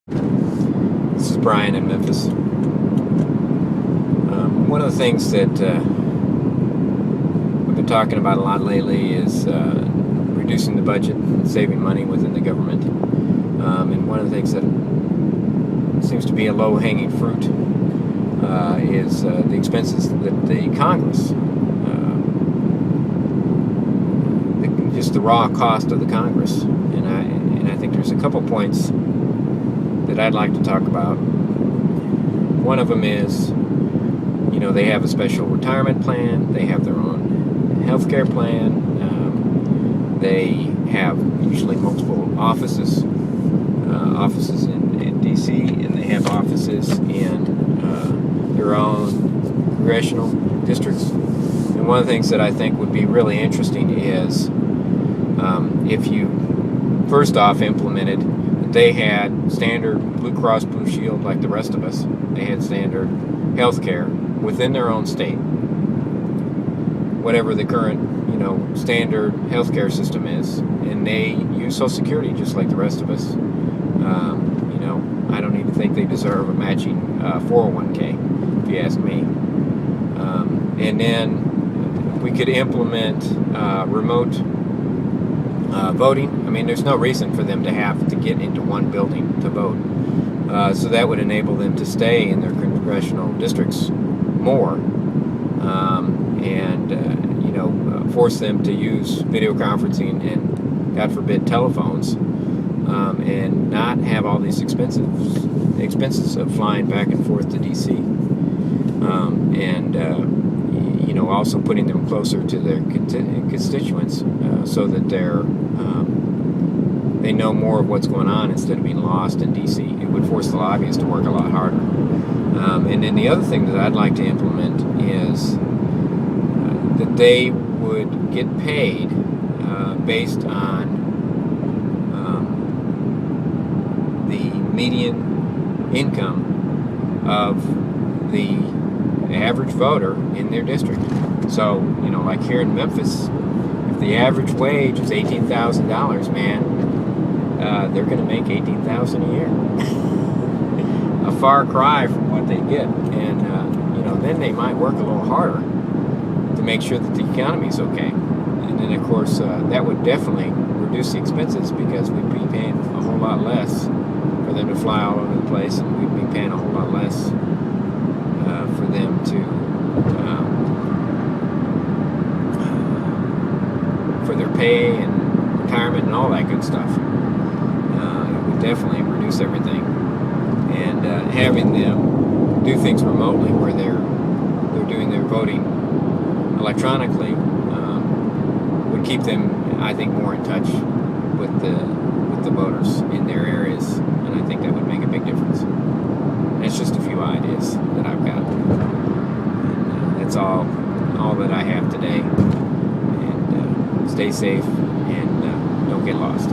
This is Brian in Memphis. One of the things that we've been talking about a lot lately is reducing the budget and saving money within the government. And one of the things that seems to be a low-hanging fruit is the expenses that the Congress, just the raw cost of the Congress. And I think there's a couple points that I'd like to talk about. One of them is, they have a special retirement plan. They have their own health care plan. They have usually multiple offices in D.C., and they have offices in their own congressional districts. And one of the things that I think would be really interesting is if you first off implemented that they had standard Blue Cross Blue Shield like the rest of us. They had standard health care within their own state. Whatever the current, standard health care system is. And they use Social Security just like the rest of us. I don't even think they deserve a matching 401k, if you ask me. And then we could implement remote voting. I mean, there's no reason for them to have to get into one building to vote. So that would enable them to stay in their congressional districts more, and force them to use video conferencing and, God forbid, telephones, and not have all these expenses of flying back and forth to D.C. Also putting them closer to their constituents, so that they know more of what's going on instead of being lost in D.C. It would force the lobbyists to work a lot harder. And then the other thing that I'd like to implement is that they would get paid based on the median income of the average voter in their district. So, like here in Memphis, if the average wage is $18,000, man, they're going to make $18,000 a year. A far cry from what they get. And, then they might work a little harder to make sure that the economy is okay. And then, of course, that would definitely reduce the expenses because we'd be paying a whole lot less for them to fly all over the place, and we'd be paying a whole lot less for them to for their pay and retirement and all that good stuff. It would definitely reduce everything, and having them do things remotely where they're doing their voting electronically would keep them, I think, more in touch with the voters in their areas, and I think that would make a big difference. And it's just a few ideas that I've got. And that's all that I have today. And stay safe and don't get lost.